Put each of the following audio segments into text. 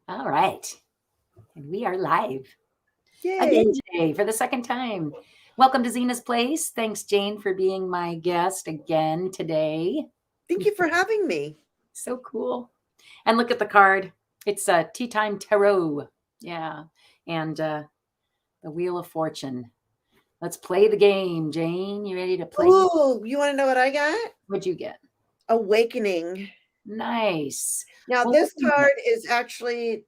All right. And we are live Yay. again today for the second time. Welcome to Zina's Place. Thanks, Jane, for being my guest again today. Thank you for having me. So cool. And look at the card. It's Teatime Tarot. Yeah. And the Wheel of Fortune. Let's play the game. Jane, you ready to play? Oh, you want to know what I got? What'd you get? Awakening. Nice. Now, Well, this card is actually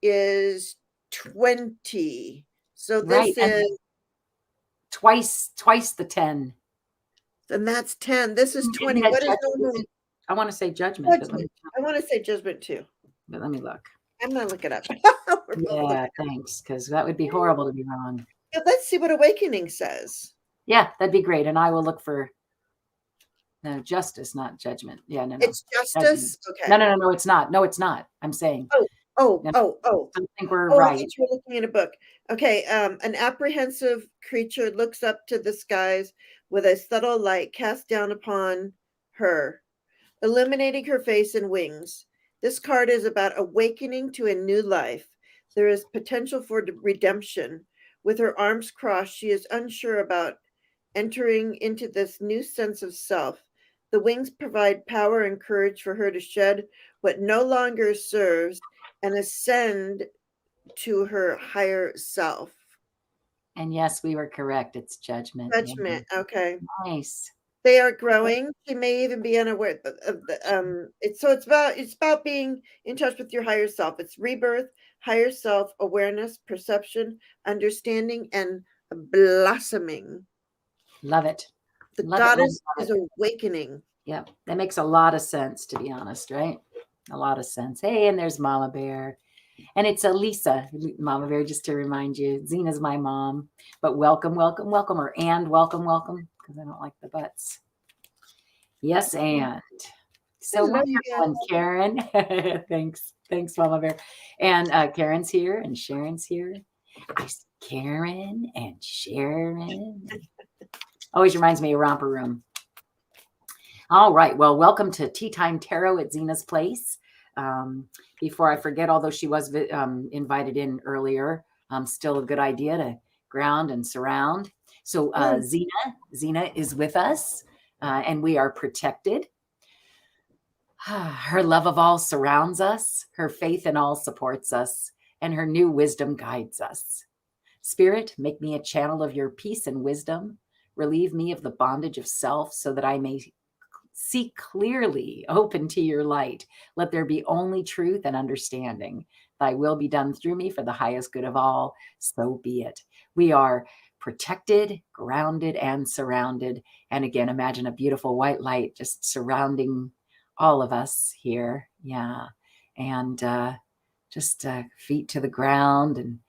is 20. So this is twice the 10. And that's 10. This is 20. What is normal? I want to say judgment. Judgment. I want to say judgment too. But let me look. I'm going to look it up. Yeah, thanks, because that would be horrible to be wrong. But let's see what awakening says. Yeah, that'd be great. And I will look for justice, not judgment. Yeah, no. It's justice? Okay. No, it's not. No, it's not. I'm saying. Oh. I think we're right. right. I think you're looking at a book. Okay. An apprehensive creature looks up to the skies with a subtle light cast down upon her, illuminating her face and wings. This card is about awakening to a new life. There is potential for redemption. With her arms crossed, she is unsure about entering into this new sense of self. The wings provide power and courage for her to shed what no longer serves and ascend to her higher self. And yes, we were correct. It's judgment. Judgment. Yeah. Okay. Nice. They are growing. She may even be unaware of the it's about being in touch with your higher self. It's rebirth, higher self, awareness, perception, understanding, and blossoming. Love it. The goddess is awakening. Yeah, that makes a lot of sense, to be honest, right? A lot of sense. Hey, and there's Mama Bear. And it's Lisa, Mama Bear, just to remind you. Zina's my mom. But welcome, welcome, welcome. And welcome, welcome, because I don't like the butts. Yes, and. So wonderful. And Karen. Thanks, Mama Bear. And Karen's here, and Sharon's here. Karen and Sharon. Always reminds me of Romper Room. All right. Well, welcome to Teatime Tarot at Zina's Place. Before I forget, although she was invited in earlier, still a good idea to ground and surround. So Zina is with us, and we are protected. Her love of all surrounds us. Her faith in all supports us, and her new wisdom guides us. Spirit, make me a channel of your peace and wisdom. Relieve me of the bondage of self so that I may see clearly, open to your light. Let there be only truth and understanding. Thy will be done through me for the highest good of all. So be it. We are protected, grounded, and surrounded. And again, imagine a beautiful white light just surrounding all of us here. Yeah. And just feet to the ground and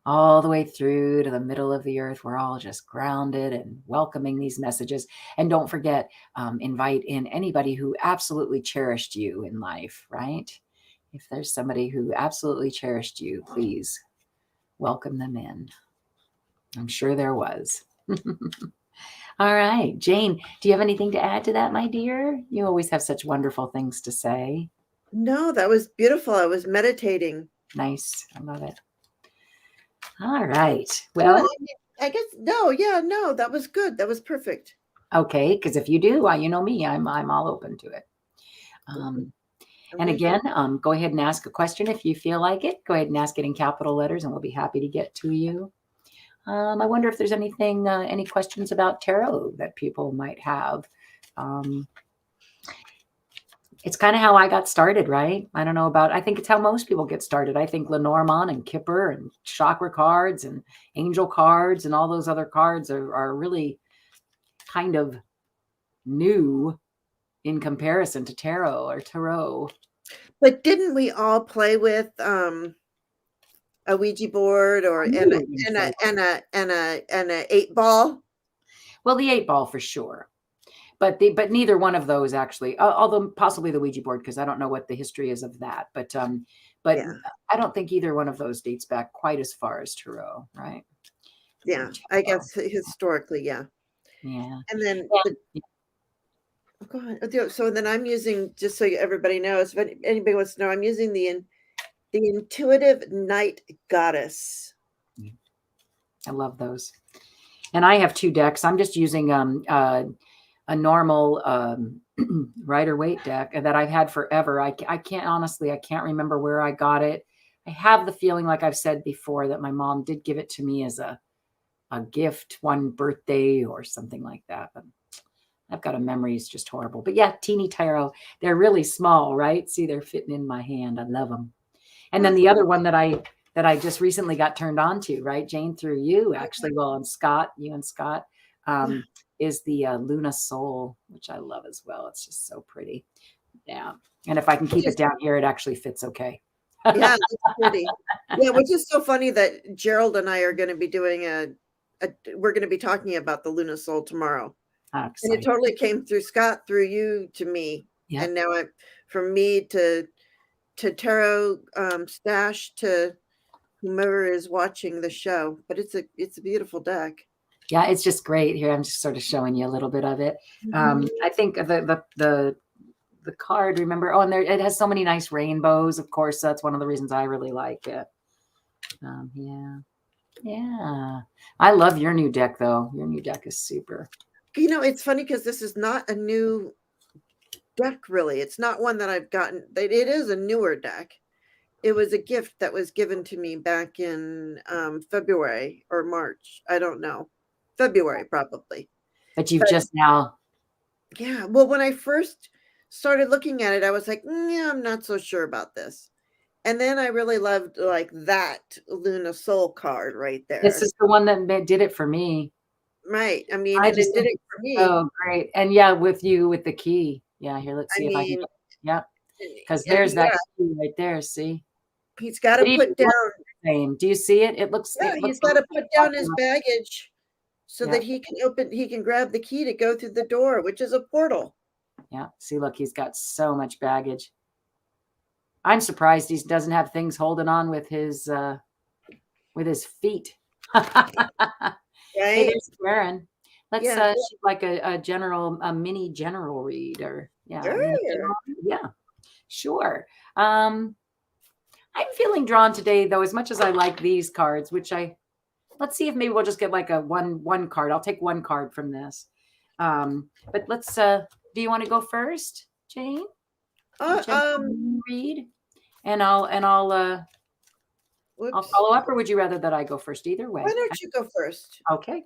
all the way through to the middle of the earth. We're all just grounded and welcoming these messages. And don't forget, invite in anybody who absolutely cherished you in life, right? If there's somebody who absolutely cherished you, please welcome them in. I'm sure there was. All right, Jane, do you have anything to add to that, my dear? You always have such wonderful things to say. No, that was beautiful. I was meditating. Nice. I love it. All right. Well, I guess no, that was good. That was perfect. Okay, because if you do, you know me, I'm all open to it. And again, go ahead and ask a question if you feel like it. Go ahead and ask it in capital letters, and we'll be happy to get to you. I wonder if there's anything, any questions about tarot that people might have. It's kind of how I got started, right? I think it's how most people get started. I think Lenormand and Kipper and chakra cards and angel cards and all those other cards are really kind of new in comparison to tarot. But didn't we all play with a Ouija board or and a 8-ball? Well, the 8-ball for sure. But neither one of those actually, although possibly the Ouija board, because I don't know what the history is of that. But yeah. I don't think either one of those dates back quite as far as tarot, right? Yeah, I guess historically, yeah. Yeah. And then go ahead. So then I'm using, just so everybody knows, if anybody wants to know, I'm using the The Intuitive Night Goddess. I love those. And I have 2 decks. I'm just using a normal Rider-Waite deck that I've had forever. I can't, honestly, I can't remember where I got it. I have the feeling, like I've said before, that my mom did give it to me as a gift one birthday or something like that. But I've got a memory, it's just horrible. But yeah, teeny tarot. They're really small, right? See, they're fitting in my hand. I love them. And then the other one that I just recently got turned on to, right, Jane, through you, actually, well, and Scott, you and Scott, is the Luna Soul, which I love as well. It's just so pretty. Yeah. And if I can keep it down here, it actually fits okay. Yeah, that's pretty. Yeah, which is so funny that Gerald and I are going to be doing we're going to be talking about the Luna Soul tomorrow. And it totally came through Scott, through you to me. Yeah. And now from me to Tarot Stash to whomever is watching the show. But it's a beautiful deck. Yeah, it's just great. Here, I'm just sort of showing you a little bit of it. I think the card, remember, oh, and there, it has so many nice rainbows. Of course, that's one of the reasons I really like it. Yeah. I love your new deck, though. Your new deck is super. You know, it's funny because this is not a new deck, really. It's not one that I've gotten. It is a newer deck. It was a gift that was given to me back in February or March. I don't know. February, probably. But you've just now. Yeah. Well, when I first started looking at it, I was like, yeah, I'm not so sure about this. And then I really loved like that Luna Soul card right there. This is the one that did it for me. Right. I mean, it did it for me. Oh, great. And yeah, with you with the key. Yeah, here, let's see if I can. Yeah. Because there's that key right there. See? He's got to put down. Do you see it? It looks. Yeah, he's got to put down his baggage so that he can grab the key to go through the door, which is a portal. Yeah. See, look, he's got so much baggage. I'm surprised he doesn't have things holding on with his feet. Right. Hey, there's Karen. Let's she's like a mini general reader. Yeah. Yeah. Sure. I'm feeling drawn today, though, as much as I like these cards, let's see if maybe we'll just get like a one card. I'll take one card from this. But let's do you want to go first, Jane? Read, and I'll follow up, or would you rather that I go first? Either way. Why don't you go first? Okay.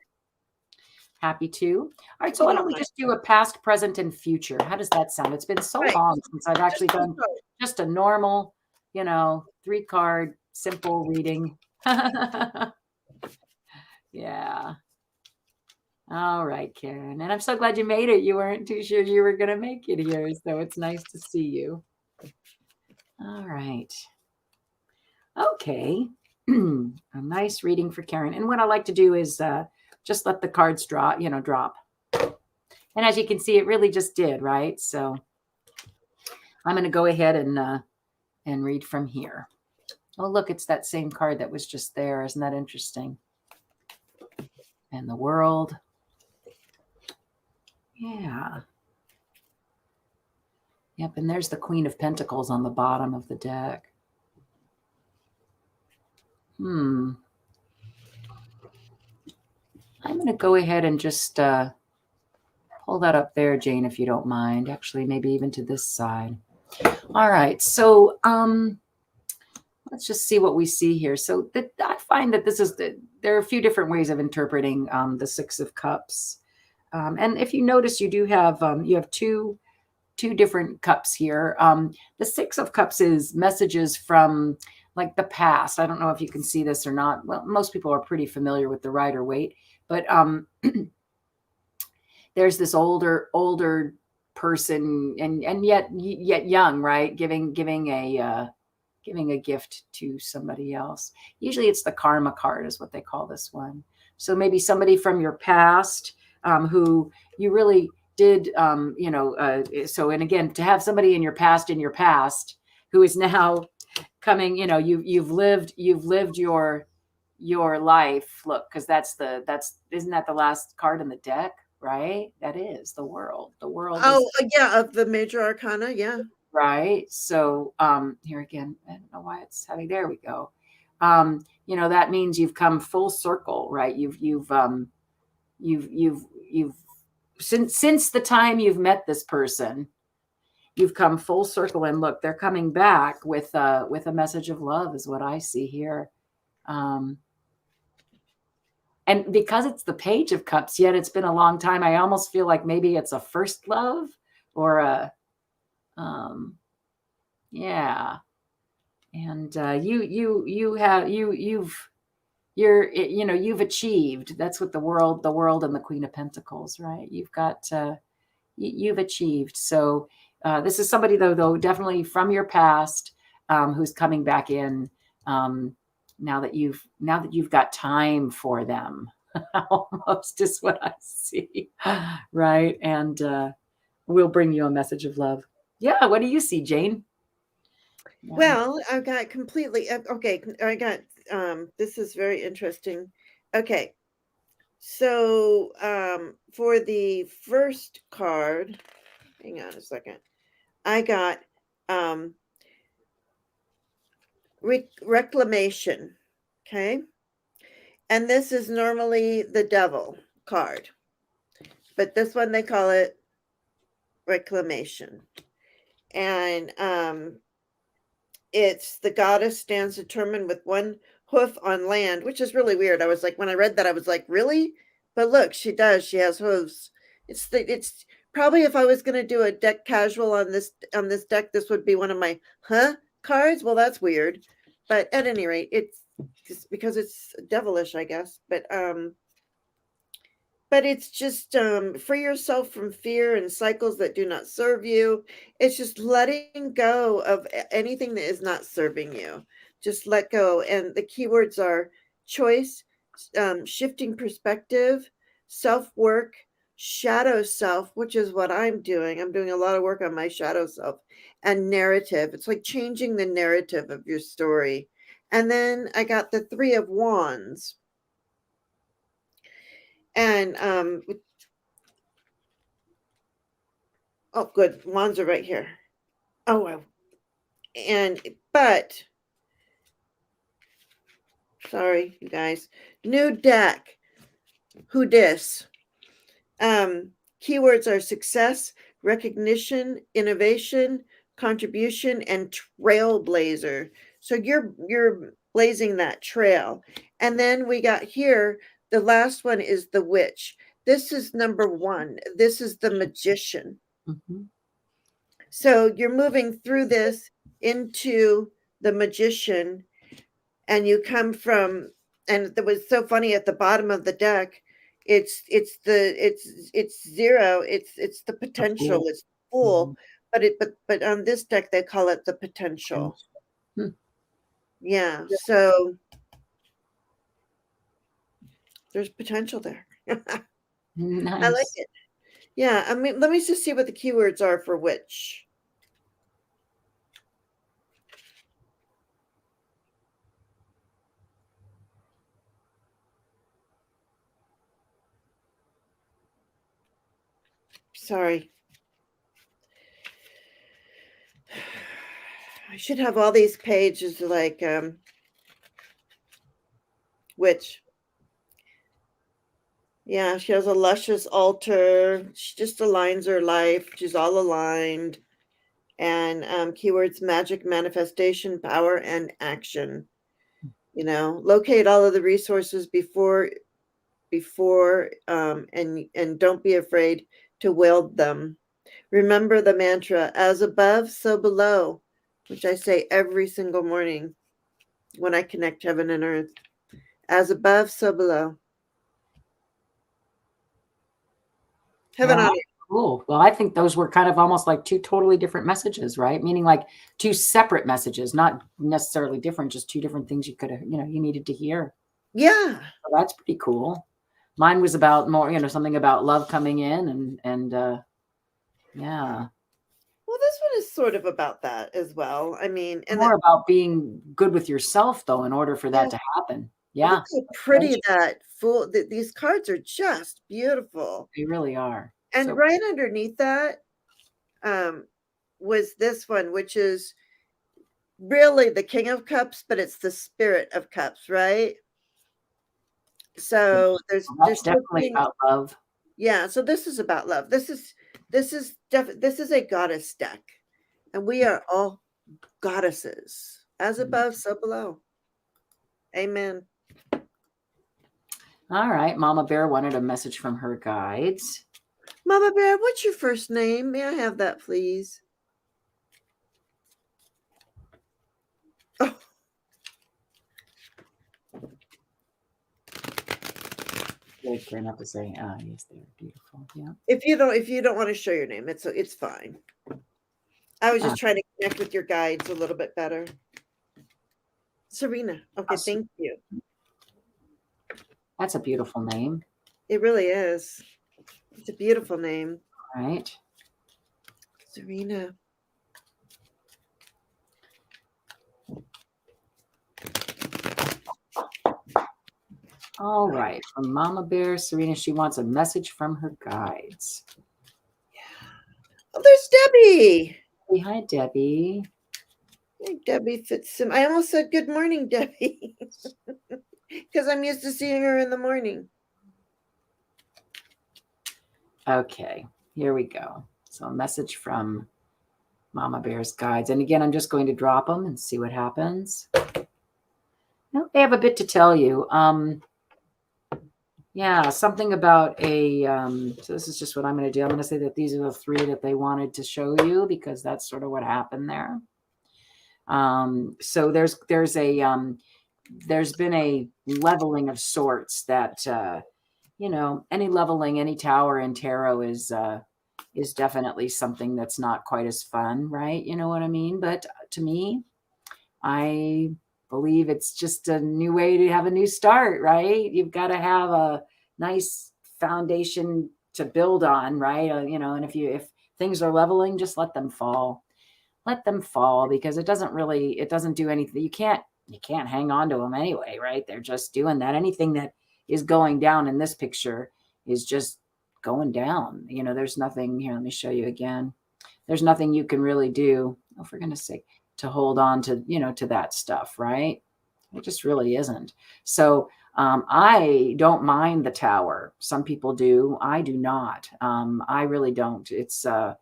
Happy to. All right, so why don't we just do a past, present, and future? How does that sound? It's been so long since I've actually done just a normal, 3-card, simple reading. Yeah. All right, Karen. And I'm so glad you made it. You weren't too sure you were going to make it here, so it's nice to see you. All right. Okay. A nice reading for Karen. And what I like to do is just let the cards drop. And as you can see, it really just did, right? So I'm going to go ahead and read from here. Oh, look, it's that same card that was just there. Isn't that interesting? And the World. Yeah. Yep, and there's the Queen of Pentacles on the bottom of the deck. I'm going to go ahead and just pull that up there, Jane, if you don't mind. Actually, maybe even to this side. All right, so let's just see what we see here. So I find that there are a few different ways of interpreting the Six of Cups. And if you notice, you do have two different cups here. The Six of Cups is messages from like the past. I don't know if you can see this or not. Well, most people are pretty familiar with the Rider-Waite, but there's this older person and yet young, right? Giving a gift to somebody else. Usually it's the Karma card is what they call this one. So maybe somebody from your past who you really did, so, and again, to have somebody in your past who is now coming, you've lived your life. Look, because isn't that the last card in the deck, right? That is the World. Oh, yeah, of the major arcana. Yeah. right? So here again, I don't know why it's having, there we go. You know, that means you've come full circle, right? You've since the time you've met this person, you've come full circle, and look, they're coming back with a message of love is what I see here. And because it's the Page of Cups, yet it's been a long time, I almost feel like maybe it's a first love or a yeah. And you've achieved. That's what the world and the Queen of Pentacles, right? You've achieved. So this is somebody though definitely from your past, who's coming back in, now that you've got time for them. Almost is what I see, right? And we'll bring you a message of love. Yeah, what do you see, Jane? Yeah. Well, I've got completely okay. I got this is very interesting. Okay, so for the first card, hang on a second. I got reclamation. Okay, and this is normally the Devil card, but this one they call it reclamation, and it's the goddess stands determined with one hoof on land, which is really weird. I was like, when I read that, I was like, really? But look, she does. She has hooves. It's probably, if I was going to do a deck casual on this deck, this would be one of my cards. Well, that's weird. But at any rate, it's because it's devilish, I guess. But it's just free yourself from fear and cycles that do not serve you. It's just letting go of anything that is not serving you. Just let go. And the keywords are choice, shifting perspective, self-work, shadow self, which is what I'm doing. I'm doing a lot of work on my shadow self, and narrative. It's like changing the narrative of your story. And then I got the Three of Wands. And oh, good. Wands are right here. Oh, but sorry, you guys. New deck. Who dis? Keywords are success, recognition, innovation, contribution, and trailblazer. So you're blazing that trail. And then we got here, the last one is the witch. This is number one. This is the magician. Mm-hmm. So you're moving through this into the magician, and you come from, and it was so funny at the bottom of the deck. It's zero. It's the potential. It's full, Mm-hmm. but on this deck they call it the potential. Hmm. Yeah. So there's potential there. Nice. I like it. Yeah. I mean, let me just see what the keywords are for witch. Sorry. I should have all these pages like witch. Yeah, she has a luscious altar. She just aligns her life. She's all aligned. And keywords magic, manifestation, power, and action. You know, locate all of the resources before and don't be afraid to wield them. Remember the mantra, as above, so below, which I say every single morning when I connect heaven and earth. As above, so below. Heaven on earth. Cool. Well, I think those were kind of almost like two totally different messages, right? Meaning like two separate messages, not necessarily different, just two different things you could have, you needed to hear. Yeah. So that's pretty cool. Mine was about more, something about love coming in and yeah. Well, this one is sort of about that as well. I mean, and More about being good with yourself, though, in order for that to happen. Yeah. Look how pretty these cards are, just beautiful. They really are. And So right underneath that, was this one, which is really the King of Cups, but it's the Spirit of Cups, right? So That's there's definitely shifting. about love. Yeah, so this is about love. This is a goddess deck, and we are all goddesses, as above, so below. Amen. All right. Mama Bear wanted a message from her guides. Mama Bear, what's your first name? May I have that, please? Oh, Very clear enough to say, yes, they're beautiful. Yeah. if you don't want to show your name, it's fine. I was just trying to connect with your guides a little bit better. Serena. Okay, thank you. That's a beautiful name. It really is. It's a beautiful name. All right. Serena. All right. From Mama Bear, Serena, she wants a message from her guides. Oh, there's Debbie. Hey, hi, Debbie. Hey, Debbie Fitzsim. I almost said good morning, Debbie, because I'm used to seeing her in the morning. Okay, here we go. So a message from Mama Bear's guides. And again, I'm just going to drop them and see what happens. Well, they have a bit to tell you. Yeah, something about so this is just what I'm going to do. I'm going to say that these are the three that they wanted to show you because that's sort of what happened there. So there's been a leveling of sorts that, any leveling, any tower in tarot is definitely something that's not quite as fun, right? You know what I mean? But to me, I believe it's just a new way to have a new start, right? You've got to have a nice foundation to build on, right? And if things are leveling, just let them fall. Let them fall because it doesn't do anything. You can't hang on to them anyway, right? They're just doing that. Anything that is going down in this picture is just going down. There's nothing here. Let me show you again. There's nothing you can really do, oh, for goodness sake, to hold on to, to that stuff, right? It just really isn't. So I don't mind the tower. Some people do. I do not. I really don't. It's a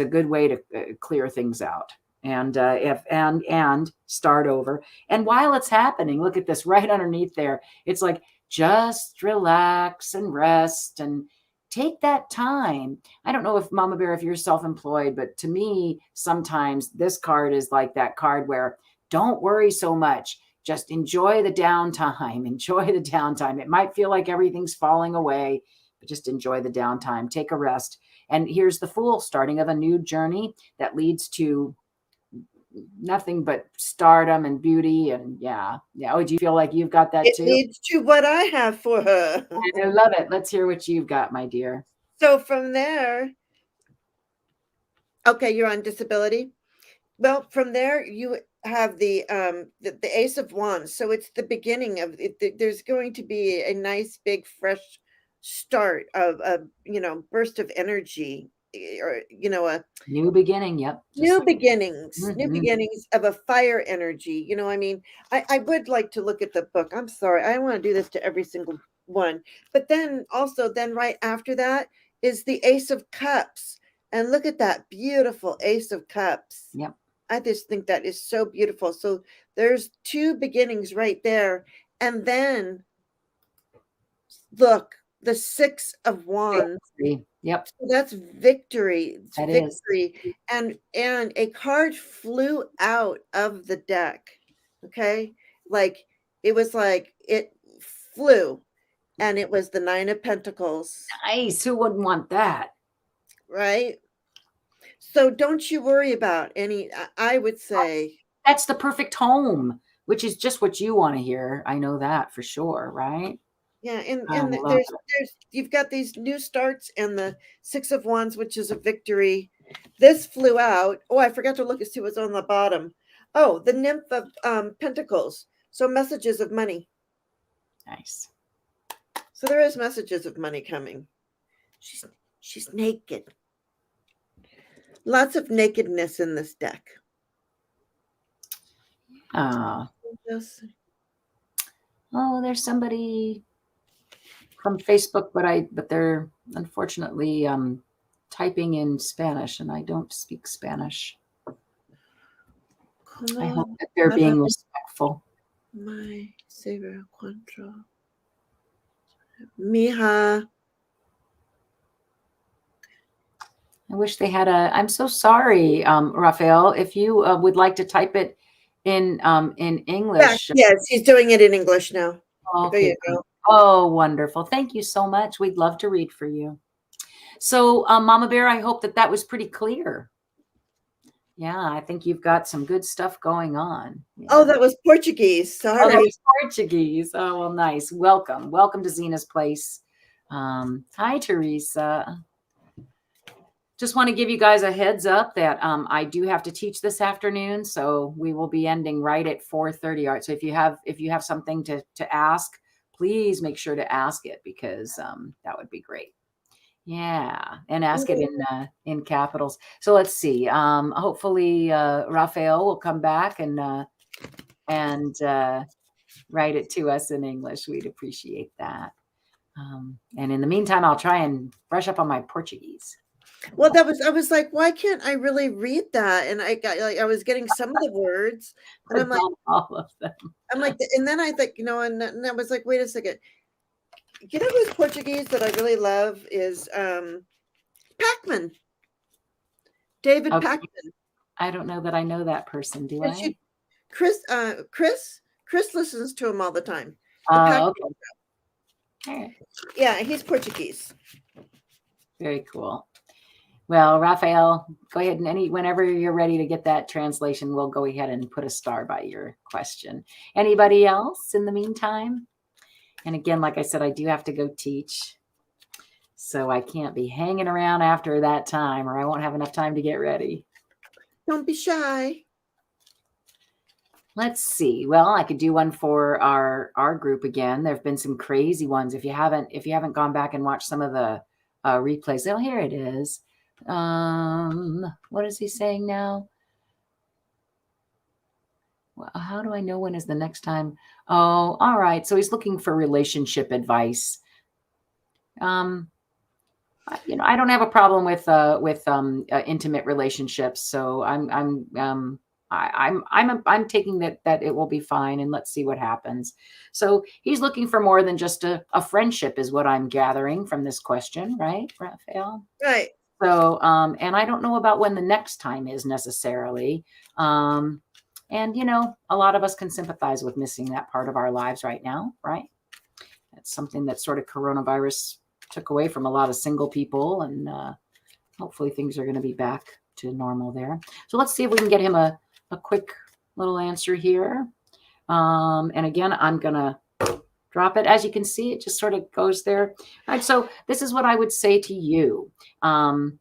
good way to clear things out and start over. And while it's happening, look at this right underneath there. It's like, just relax and rest and take that time. I don't know if Mama Bear, if you're self-employed, but to me, sometimes this card is like that card where don't worry so much. Just enjoy the downtime. Enjoy the downtime. It might feel like everything's falling away, but just enjoy the downtime. Take a rest. And here's the Fool, starting of a new journey that leads to nothing but stardom and beauty. And yeah. Oh, do you feel like you've got that It too? leads to what I have for her. I love it. Let's hear what you've got, my dear. So from there, okay, you're on disability. Well, from there you have the Ace of Wands. So it's the beginning of it. There's going to be a nice big fresh start of a burst of energy, or a New beginning. Yep. new beginnings, new Mhm. beginnings of a fire energy. I mean, I would like to look at the book. I'm sorry, I don't want to do this to every single one. But then also, right after that is the Ace of Cups. And look at that beautiful Ace of Cups. Yep. I just think that is so beautiful. So there's two beginnings right there. And then look, the Six of Wands. Victory. Yep. So that's victory. It's That victory. is. And a card flew out of the deck. Okay? Like it flew, and it was the Nine of Pentacles. Nice. Who wouldn't want that? Right? So don't you worry about any, I would say. That's the perfect home, which is just what you want to hear. I know that for sure, right? Yeah, and I love there's you've got these new starts and the Six of Wands, which is a victory. This flew out. Oh, I forgot to look and see what's on the bottom. Oh, the Nymph of Pentacles. So messages of money. Nice. So there is messages of money coming. She's naked. Lots of nakedness in this deck. Yes. Oh, there's somebody from Facebook, but they're unfortunately typing in Spanish, and I don't speak Spanish. I hope that they're being respectful. My savior, control. Mija. I wish they had I'm so sorry, Raphael. If you would like to type it in English. Yes, he's doing it in English now. Okay, there you go. Oh, wonderful. Thank you so much. We'd love to read for you. So, Mama Bear, I hope that was pretty clear. Yeah, I think you've got some good stuff going on. Yeah. Oh, that was Portuguese. Sorry. Oh, that was Portuguese. Oh, well, nice. Welcome. Welcome to Zina's place. Hi, Teresa. Just want to give you guys a heads up that I do have to teach this afternoon, so we will be ending right at 4:30. All right. So if you have something to ask, please make sure to ask it, because that would be great. Yeah, and ask it in capitals. So let's see. Hopefully Raphael will come back and write it to us in English. We'd appreciate that. And in the meantime, I'll try and brush up on my Portuguese. Well, I was like, why can't I really read that? And I was getting some of the words, and I'm like, all of them. I'm like, and then I think, and I was like, wait a second. You know who's Portuguese that I really love is Pacman. David Pacman. I don't know that I know that person. Do I? Chris listens to him all the time. Okay. Yeah, he's Portuguese. Very cool. Well, Raphael, go ahead and whenever you're ready to get that translation, we'll go ahead and put a star by your question. Anybody else in the meantime? And again, like I said, I do have to go teach, so I can't be hanging around after that time, or I won't have enough time to get ready. Don't be shy. Let's see. Well, I could do one for our group again. There have been some crazy ones. If you haven't gone back and watched some of the replays, oh, here it is. What is he saying now? Well, how do I know when is the next time? Oh, all right. So he's looking for relationship advice. I don't have a problem with intimate relationships. So I'm taking that it will be fine, and let's see what happens. So he's looking for more than just a friendship, is what I'm gathering from this question, right, Raphael? Right. So, and I don't know about when the next time is necessarily. And, a lot of us can sympathize with missing that part of our lives right now, right? That's something that sort of coronavirus took away from a lot of single people, and hopefully things are going to be back to normal there. So let's see if we can get him a quick little answer here. And again, I'm going to drop it. As you can see, it just sort of goes there. All right, so this is what I would say to you. I'm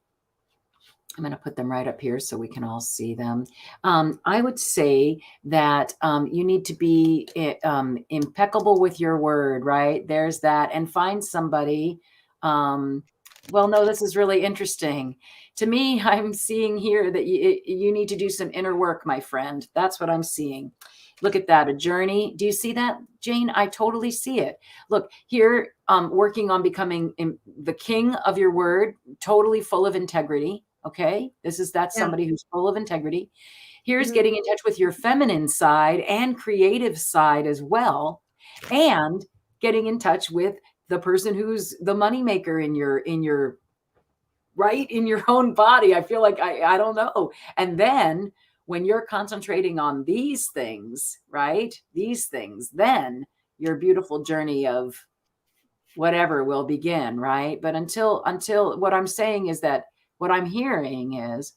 going to put them right up here so we can all see them. I would say that you need to be impeccable with your word, right? There's that. And find somebody. Well, no, this is really interesting. To me, I'm seeing here that you need to do some inner work, my friend. That's what I'm seeing. Look at that, a journey. Do you see that, Jane? I totally see it. Look, here, working on becoming the king of your word, totally full of integrity. Okay, that's somebody who's full of integrity. Here's getting in touch with your feminine side and creative side as well, and getting in touch with the person who's the moneymaker in your right in your own body. I feel like I don't know. And then when you're concentrating on these things, right? These things, then your beautiful journey of whatever will begin, right? But until what I'm saying is that what I'm hearing is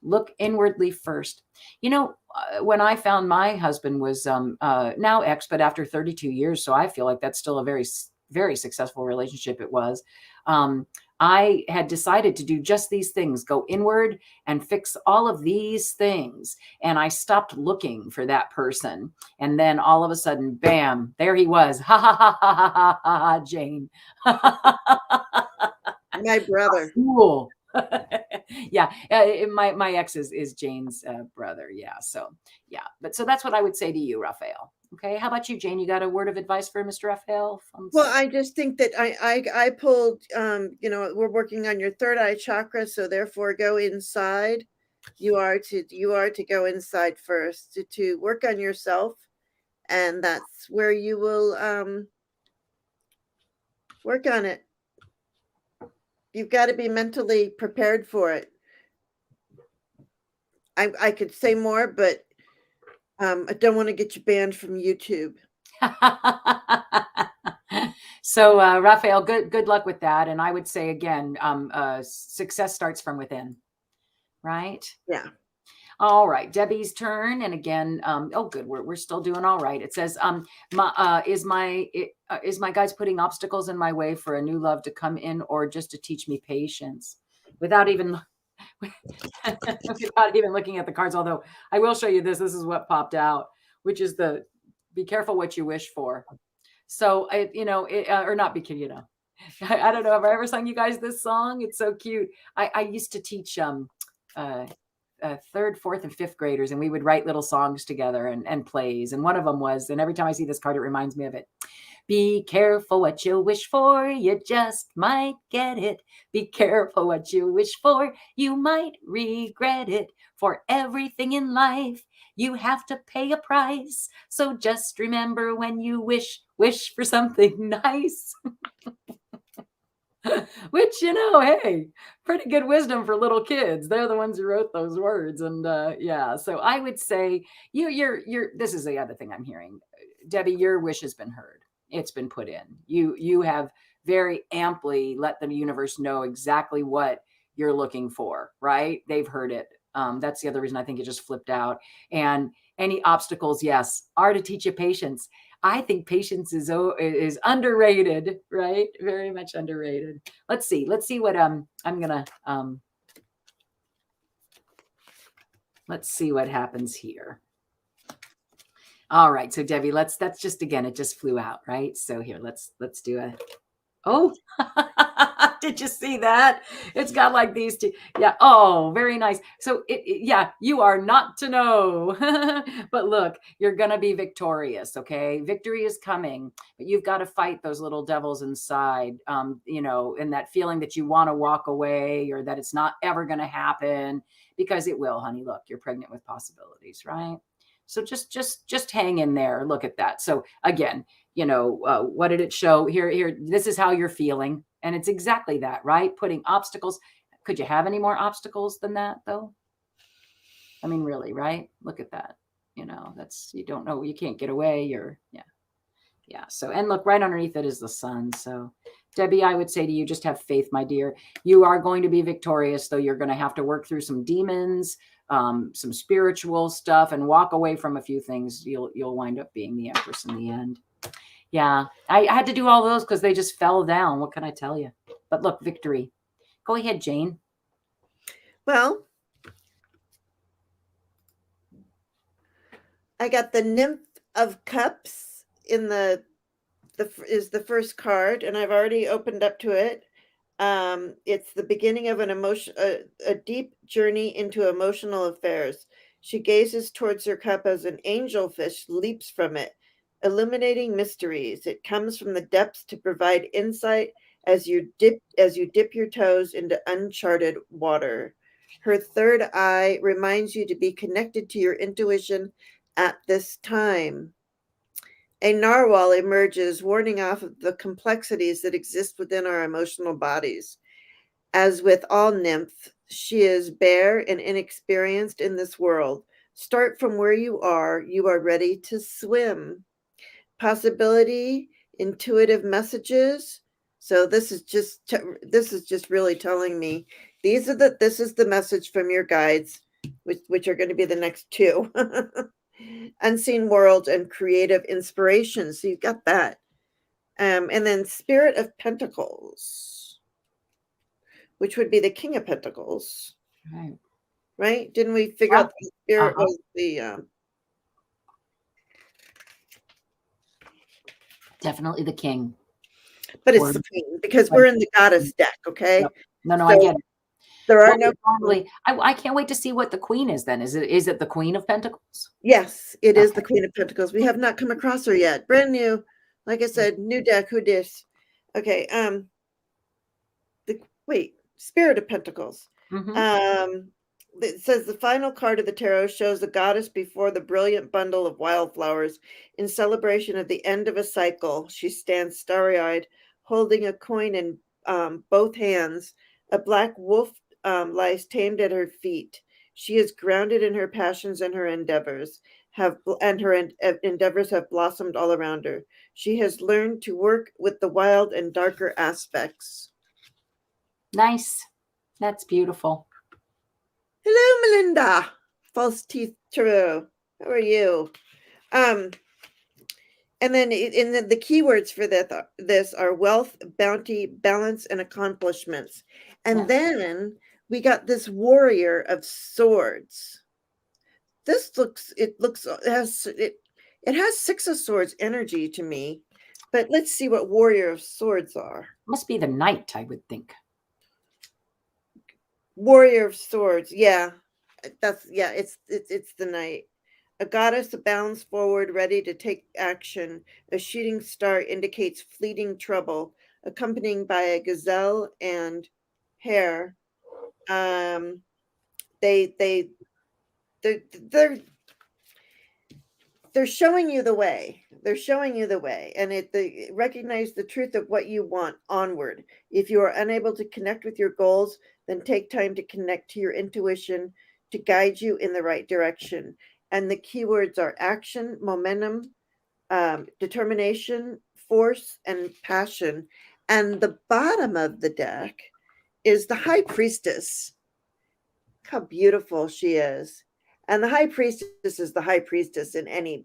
look inwardly first. When I found my husband was now ex, but after 32 years, so I feel like that's still a very, very successful relationship. It was. I had decided to do just these things, go inward and fix all of these things. And I stopped looking for that person. And then all of a sudden, bam, there he was. Ha ha ha ha ha ha ha, Jane. My brother. Cool. Yeah, my ex is Jane's brother. Yeah, so yeah, but so that's what I would say to you, Raphael. Okay, how about you, Jane? You got a word of advice for Mr. Raphael? Well, I just think that I pulled, we're working on your third eye chakra, so therefore go inside. You are to go inside first to work on yourself, and that's where you will work on it. You've got to be mentally prepared for it. I could say more, but I don't want to get you banned from YouTube. So, Raphael, good luck with that. And I would say again, success starts from within, right? Yeah. All right, Debbie's turn. And again, oh, good, we're still doing all right. It says, is my guides putting obstacles in my way for a new love to come in, or just to teach me patience, without even without even looking at the cards? Although I will show you this. This is what popped out, which is the be careful what you wish for. So or not be kidding, I don't know if I ever sung you guys this song. It's so cute. I used to teach third, fourth, and fifth graders, and we would write little songs together and plays. And one of them was, and every time I see this card, it reminds me of it. Be careful what you wish for, you just might get it. Be careful what you wish for, you might regret it. For everything in life, you have to pay a price. So just remember, when you wish for something nice. Which, hey, pretty good wisdom for little kids. They're the ones who wrote those words. And yeah, so I would say you're this is the other thing I'm hearing. Debbie, your wish has been heard. It's been put in. You have very amply let the universe know exactly what you're looking for, right? They've heard it. That's the other reason I think it just flipped out. And any obstacles, yes, are to teach you patience. I think patience is underrated, right? Very much underrated. Let's see what I'm gonna let's see what happens here. All right, so Debbie, that's just, again, it just flew out, right? So here, let's do a, oh, did you see that? It's got like these two. Yeah. Oh, very nice. So yeah, you are not to know, but look, you're going to be victorious. Okay. Victory is coming, but you've got to fight those little devils inside, and that feeling that you want to walk away, or that it's not ever going to happen, because it will, honey. Look, you're pregnant with possibilities, right? So just hang in there. Look at that. So again, what did it show here? This is how you're feeling. And it's exactly that, right? Putting obstacles. Could you have any more obstacles than that, though? I mean, really, right? Look at that. That's, you don't know, you can't get away. Yeah. So, and look, right underneath it is the sun. So Debbie, I would say to you, just have faith, my dear. You are going to be victorious, though you're going to have to work through some demons, some spiritual stuff, and walk away from a few things. You'll wind up being the Empress in the end. Yeah, I had to do all those because they just fell down. What can I tell you? But look, victory. Go ahead, Jane. Well, I got the Nymph of Cups in the first card, and I've already opened up to it. It's the beginning of an a deep journey into emotional affairs. She gazes towards her cup as an angelfish leaps from it, illuminating mysteries. It comes from the depths to provide insight as you dip your toes into uncharted water. Her third eye reminds you to be connected to your intuition at this time. A narwhal emerges, warning off of the complexities that exist within our emotional bodies. As with all nymphs, she is bare and inexperienced in this world. Start from where you are ready to swim. Possibility, intuitive messages. So this is just really telling me this is the message from your guides, which are going to be the next two. Unseen worlds and creative inspiration. So you've got that. And then Spirit of Pentacles, which would be the King of Pentacles. Right? Didn't we figure out the Spirit was the... Definitely the King. But it's the King, because we're in the Goddess deck, okay? Yep. No, I get it. There are What no. would normally, I can't wait to see what the Queen is then. Is it the Queen of Pentacles? Yes, it is the Okay. Queen of Pentacles. We have not come across her yet. Brand new. Like I said, new deck. Who dis? Okay. Spirit of Pentacles. Mm-hmm. It says the final card of the tarot shows the goddess before the brilliant bundle of wildflowers in celebration of the end of a cycle. She stands starry-eyed, holding a coin in both hands. A black wolf lies tamed at her feet. She is grounded in her passions and her endeavors endeavors have blossomed all around her. She has learned to work with the wild and darker aspects. Nice. That's beautiful. Hello, Melinda. False Teeth Tarot. How are you? And then the keywords for this are wealth, bounty, balance, and accomplishments. And then we got this warrior of swords. This it has Six of Swords energy to me, but let's see what warrior of swords are. Must be the knight, I would think. Warrior of swords, yeah, it's the knight. A goddess bounds forward, ready to take action. A shooting star indicates fleeting trouble, accompanied by a gazelle and hare. They they're showing you the way. They're showing you the way, and they recognize the truth of what you want onward. If you are unable to connect with your goals, then take time to connect to your intuition to guide you in the right direction. And the keywords are action, momentum, determination, force, and passion. And the bottom of the deck is the High Priestess. How beautiful she is. And the High Priestess is the High Priestess in any,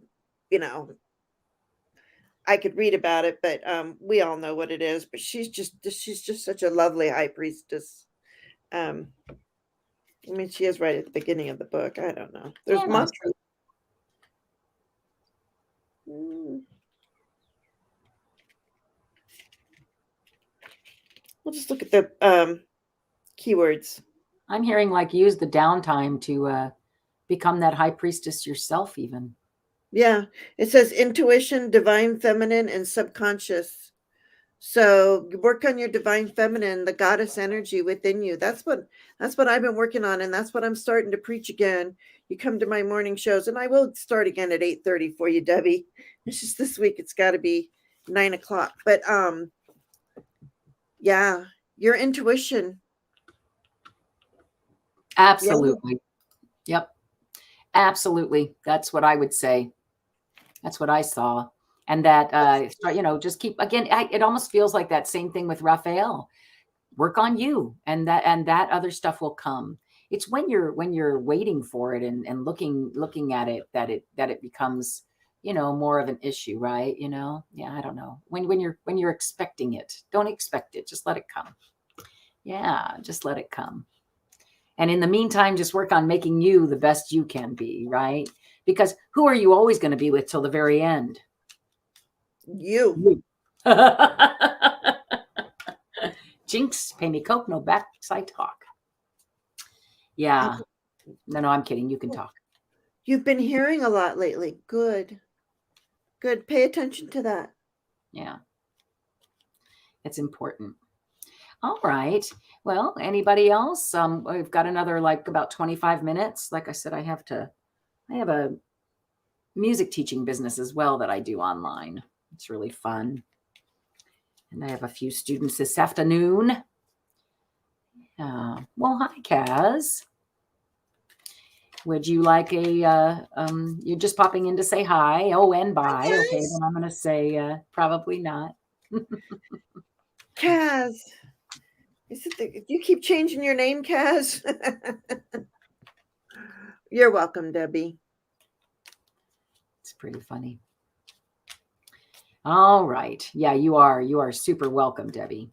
I could read about it, but we all know what it is. But she's just such a lovely High Priestess. She is right at the beginning of the book. I don't know. There's mantras. We'll just look at the keywords. I'm hearing use the downtime to become that high priestess yourself even. Yeah. It says intuition, divine feminine, and subconscious. So work on your divine feminine, the goddess energy within you. That's what I've been working on, and that's what I'm starting to preach again. You come to my morning shows, and I will start again at 8:30 for you, Debbie. It's just this week it's got to be 9 o'clock. But yeah, your intuition. Absolutely. Yeah. Yep. Absolutely. That's what I would say. That's what I saw. And that, just keep, again, it almost feels like that same thing with Raphael. Work on you, and that other stuff will come. It's when you're waiting for it and looking at it that it becomes, more of an issue, right? Yeah, I don't know. When you're expecting it, don't expect it. Just let it come. Yeah, just let it come. And in the meantime, just work on making you the best you can be, right? Because who are you always going to be with till the very end? You. Jinx, pay me coke, no backside talk. Yeah. No, I'm kidding. You can talk. You've been hearing a lot lately. Good. Good. Pay attention to that. Yeah. It's important. All right. Well, anybody else? We've got another about 25 minutes. Like I said, I have a music teaching business as well that I do online. It's really fun. And I have a few students this afternoon. Well, hi, Kaz. Would you like you're just popping in to say hi. Oh, and bye. Hi, okay, then I'm going to say probably not. Kaz. You keep changing your name, Kaz? You're welcome, Debbie. It's pretty funny. All right. Yeah, you are super welcome, Debbie.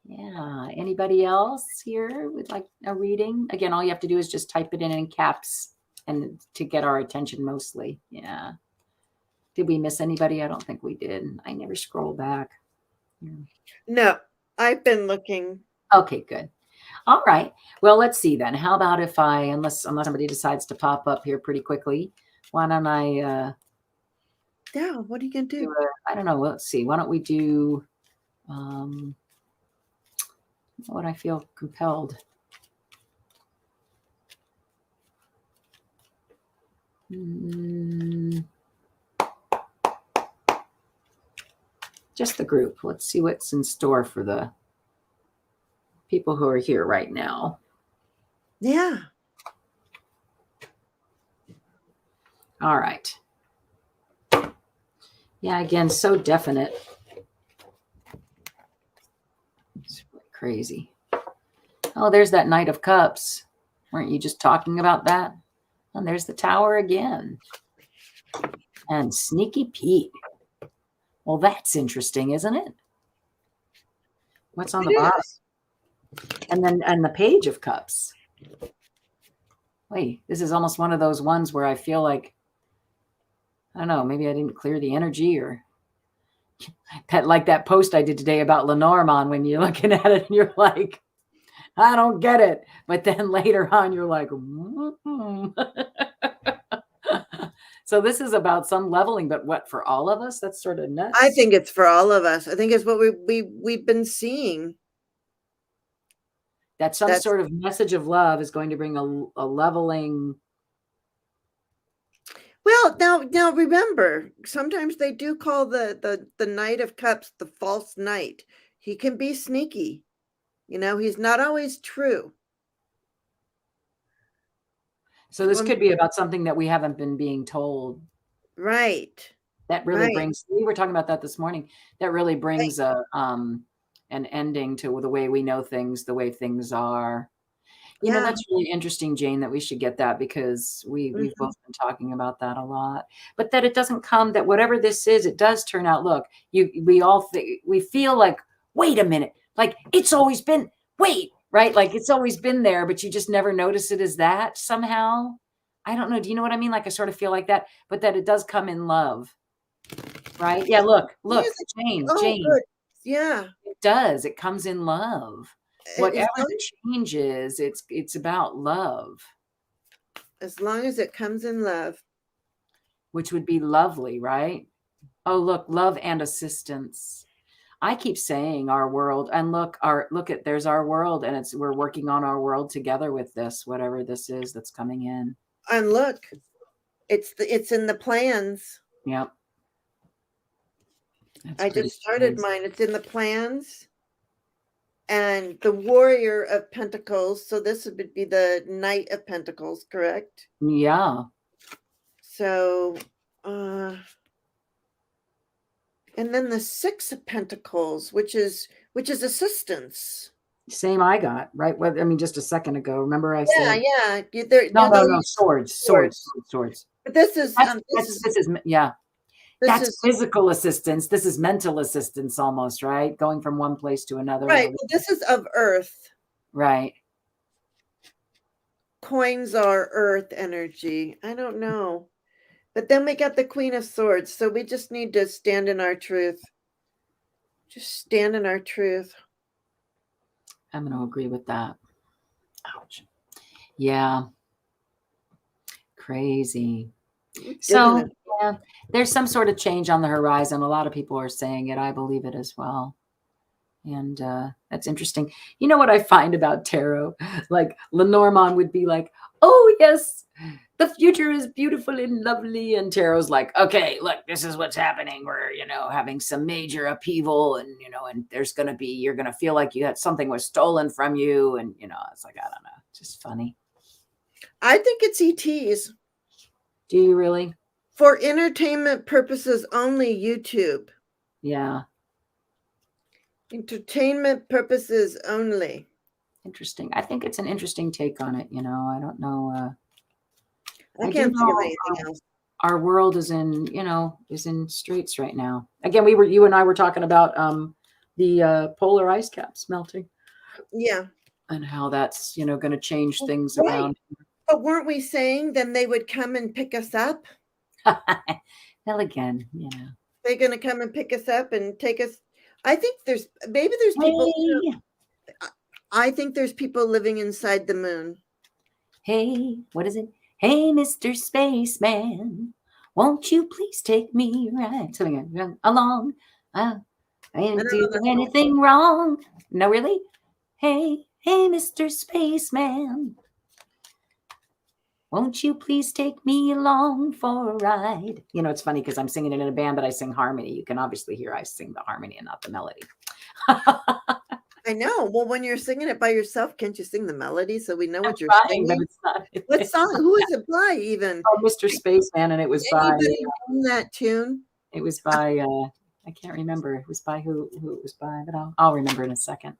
Yeah. Anybody else here would like a reading? Again, all you have to do is just type it in caps and to get our attention mostly. Yeah. Did we miss anybody? I don't think we did. I never scroll back. No, I've been looking. Okay, good. All right. Well, let's see then. How about if I, unless somebody decides to pop up here pretty quickly, why don't I Yeah, what are you going to do? I don't know. Let's see. Why don't we do what I feel compelled. Just the group. Let's see what's in store for the people who are here right now. Yeah. All right. Yeah, again, so definite. It's really crazy. Oh, there's that Knight of Cups. Weren't you just talking about that? And there's the Tower again. And Sneaky Pete. Well, that's interesting, isn't it? What's on the bottom? And the Page of Cups. Wait, this is almost one of those ones where I feel like, I don't know, maybe I didn't clear the energy, or like that post I did today about Lenormand, when you're looking at it and you're like, I don't get it. But then later on, you're like, So this is about some leveling, but what, for all of us? That's sort of nuts. I think it's for all of us. I think it's what we've been seeing. That some sort of message of love is going to bring a leveling. Well, now remember, sometimes they do call the Knight of Cups the false knight. He can be sneaky. You know, he's not always true. So this could be about something that we haven't been being told. Right. That really brings, we were talking about that this morning. That really brings an ending to the way we know things, the way things are. You know, that's really interesting, Jane, that we should get that, because we've both been talking about that a lot. But that it doesn't come, that whatever this is, it does turn out, look, we feel like, wait a minute, like it's always been, right? Like it's always been there, but you just never notice it as that somehow. I don't know. Do you know what I mean? Like I sort of feel like that, but that it does come in love. Right? Yeah, look, Jane. Good. Yeah. It does. It comes in love. Whatever the change is, it's about love. As long as it comes in love. Which would be lovely, right? Oh, look, love and assistance. I keep saying our world, and look, there's our world, and we're working on our world together with this, whatever this is that's coming in. And look, it's in the plans. Yep. I just started mine. It's in the plans. And the Warrior of Pentacles. So this would be the Knight of Pentacles, correct? Yeah. So, and then the Six of Pentacles, which is assistance. Same I got, right? I mean, just a second ago. Remember I said? Yeah. No, swords. But this is yeah. That's physical assistance. This is mental assistance almost, right? Going from one place to another. Right. Well, this is of earth. Right. Coins are earth energy. I don't know. But then we got the Queen of Swords. So we just need to stand in our truth. Just stand in our truth. I'm going to agree with that. Ouch. Yeah. Crazy. So, yeah, there's some sort of change on the horizon. A lot of people are saying it. I believe it as well. And that's interesting. You know what I find about tarot? Like Lenormand would be like, oh, yes, the future is beautiful and lovely. And tarot's like, okay, look, this is what's happening. We're, having some major upheaval, and, and you're going to feel like something was stolen from you. And, it's like, I don't know, just funny. I think it's ETs. Do you really? For entertainment purposes only, YouTube. Yeah. Entertainment purposes only. Interesting. I think it's an interesting take on it. I don't know. I can't think of anything else. Our world is in straits right now. Again, you and I were talking about the polar ice caps melting. Yeah. And how that's, going to change things around. But weren't we saying then they would come and pick us up? Well, again, they're going to come and pick us up and take us. I think there's people. I think there's people living inside the moon. Hey, what is it? Hey, Mr. Spaceman, won't you please take me right something along? I didn't do anything wrong. No, really? Hey, Mr. Spaceman, won't you please take me along for a ride? You know, it's funny because I'm singing it in a band, but I sing harmony. You can obviously hear I sing the harmony and not the melody. I know. Well, when you're singing it by yourself, can't you sing the melody so we know what you're trying, singing? but it's not. What song? Who is it by even? Oh, Mr. Spaceman, and it was by that tune. It was by I can't remember. It was by who it was by, but I'll remember in a second.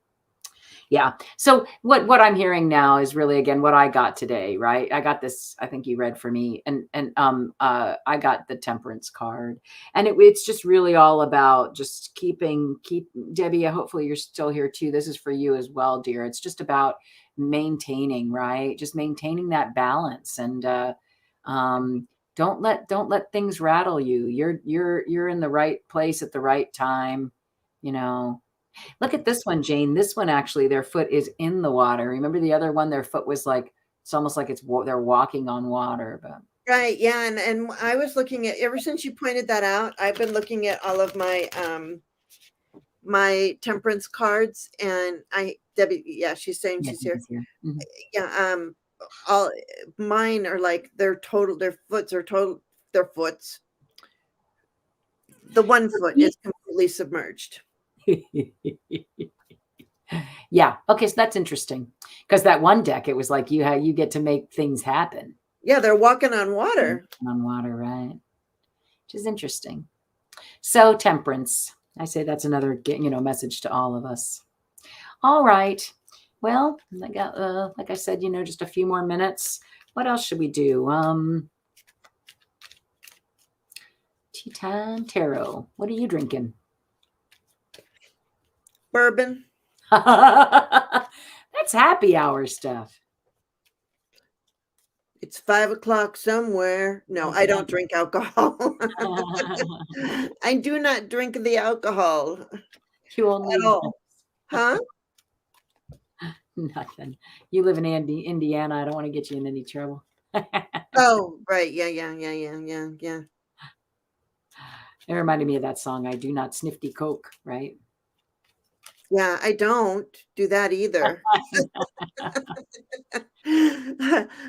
Yeah. So what I'm hearing now is really, again, what I got today, right? I got this, I think you read for me, and I got the Temperance card, and it's just really all about just keep Debbie, hopefully you're still here too. This is for you as well, dear. It's just about maintaining, right? Just maintaining that balance, and don't let things rattle you. You're in the right place at the right time, you know. Look at this one, Jane. This one, actually, their foot is in the water. Remember the other one? Their foot was like, it's almost like they're walking on water. But right, yeah, and I was looking at, ever since you pointed that out, I've been looking at all of my my temperance cards, and Debbie, yeah, she's saying she's here. Mm-hmm. Yeah, all mine are like their foots. The one foot is completely submerged. Yeah. Okay. So that's interesting, because that one deck, it was like you get to make things happen. Yeah, they're walking on water. On water, right? Which is interesting. So Temperance, I say that's another message to all of us. All right. Well, I got like I said, just a few more minutes. What else should we do? Teatime Tarot. What are you drinking? Bourbon. That's happy hour stuff. It's 5 o'clock somewhere. No, I don't drink alcohol. I do not drink the alcohol. You only at all. Huh? Nothing. You live in Indiana. I don't want to get you in any trouble. Oh, right. Yeah. It reminded me of that song, I Do Not Snifty Coke, right? Yeah, I don't do that either.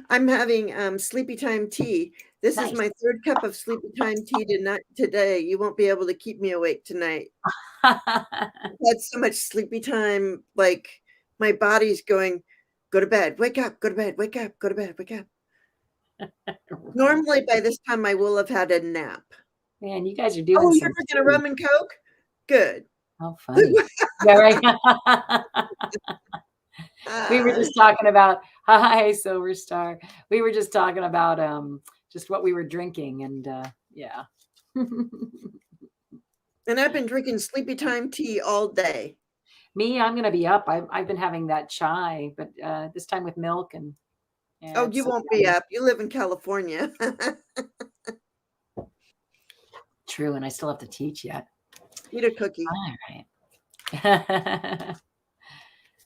I'm having sleepy time tea. This is my third cup of sleepy time tea today. You won't be able to keep me awake tonight. I've had so much sleepy time, like my body's going, go to bed, wake up, go to bed, wake up, go to bed, wake up. Normally by this time I will have had a nap. Man, you guys are doing. Oh, you're drinking a rum and Coke? Good. How funny. Yeah, right. We were just talking about, hi, Silver Star. We were just talking about just what we were drinking, and yeah. And I've been drinking sleepy time tea all day. Me, I'm gonna be up. I've been having that chai, but this time with milk, and oh, you won't be up. You live in California. True, and I still have to teach yet. Eat a cookie. All right.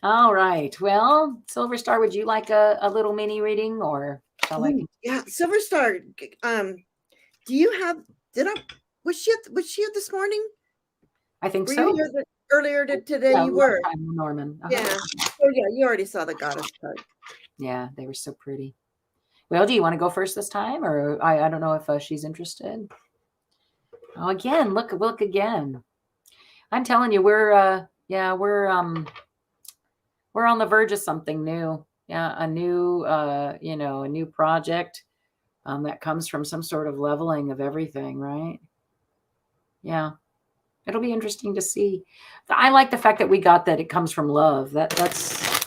All right. Well, Silver Star, would you like a little mini reading, or shall I? Yeah, Silver Star. Do you have? Was she here this morning? I think were so. You here earlier today, yeah, you were. Norman. Yeah. Oh yeah, you already saw the goddess card. Yeah, they were so pretty. Well, do you want to go first this time, or I don't know if she's interested. Oh, again, look again. I'm telling you, we're on the verge of something new. Yeah, a new a new project that comes from some sort of leveling of everything, right? Yeah. It'll be interesting to see. I like the fact that we got that it comes from love. That's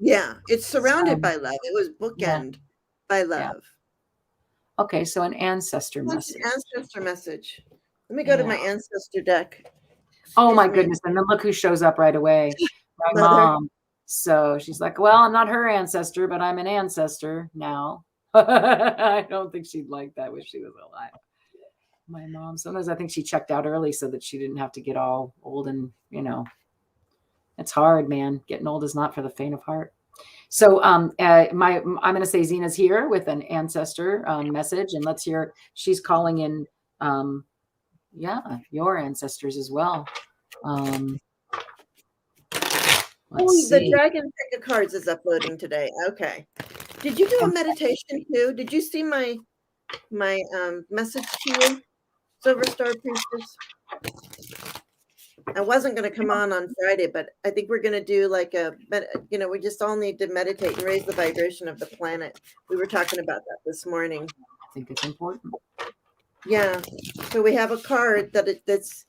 it's surrounded by love. It was bookend by love. Yeah. Okay, so an ancestor message. An ancestor message. Let me go to my ancestor deck. Oh my goodness. And then look who shows up right away. My mom. So she's like, well, I'm not her ancestor, but I'm an ancestor now. I don't think she'd like that when she was alive. My mom. Sometimes I think she checked out early so that she didn't have to get all old and, It's hard, man. Getting old is not for the faint of heart. So I'm going to say Zina's here with an ancestor message, and let's hear. She's calling in, your ancestors as well. Let's the see. Dragon Pick of Cards is uploading today. Okay. Did you do a meditation too? Did you see my message to you, Silver Star Priestess? I wasn't going to come on Friday, but I think we're going to do like we just all need to meditate and raise the vibration of the planet. We were talking about that this morning. I think it's important. Yeah. So we have a card that's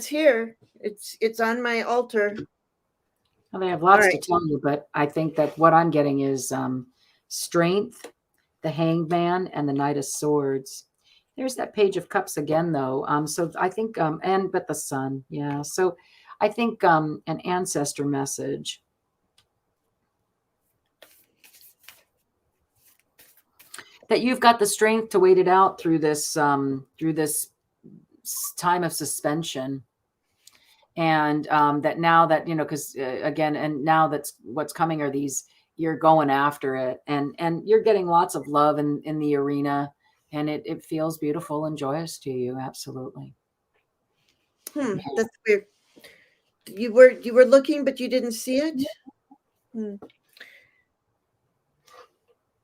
here. It's on my altar. Well, they have lots to tell you, but I think that what I'm getting is strength, the Hanged Man, and the Knight of Swords. There's that Page of Cups again, though. So I think, but the Sun, yeah. So I think an ancestor message. That you've got the strength to wait it out through this time of suspension. And that now that, because again, and now that's what's coming are these, you're going after it, and you're getting lots of love in the arena. And it feels beautiful and joyous to you. Absolutely. That's weird. You were looking, but you didn't see it.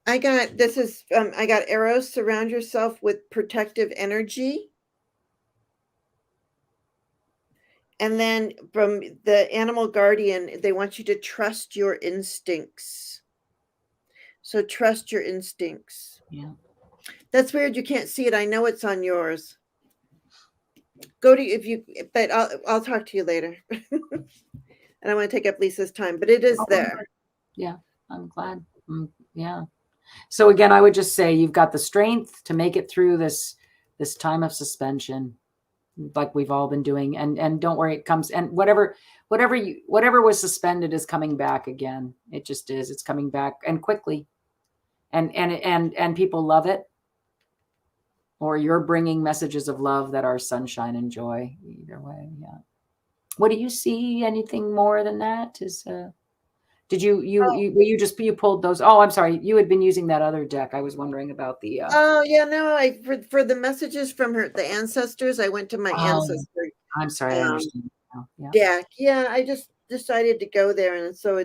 I got arrows. Surround yourself with protective energy. And then from the animal guardian, they want you to trust your instincts. So trust your instincts. Yeah. That's weird. You can't see it. I know it's on yours. But I'll talk to you later. I don't want to take up Lisa's time, but it is there. Yeah, I'm glad. Yeah. So again, I would just say you've got the strength to make it through this time of suspension, like we've all been doing. And don't worry, it comes, and whatever was suspended is coming back again. It just is. It's coming back, and quickly. And people love it. Or you're bringing messages of love that are sunshine and joy. Either way, yeah. What do you see? Anything more than that? Did you pulled those? Oh, I'm sorry. You had been using that other deck. I was wondering about the. Oh yeah, no. For the messages from the ancestors, I went to my ancestor. I'm sorry. I understand. Yeah. Deck. Yeah, I just decided to go there, and so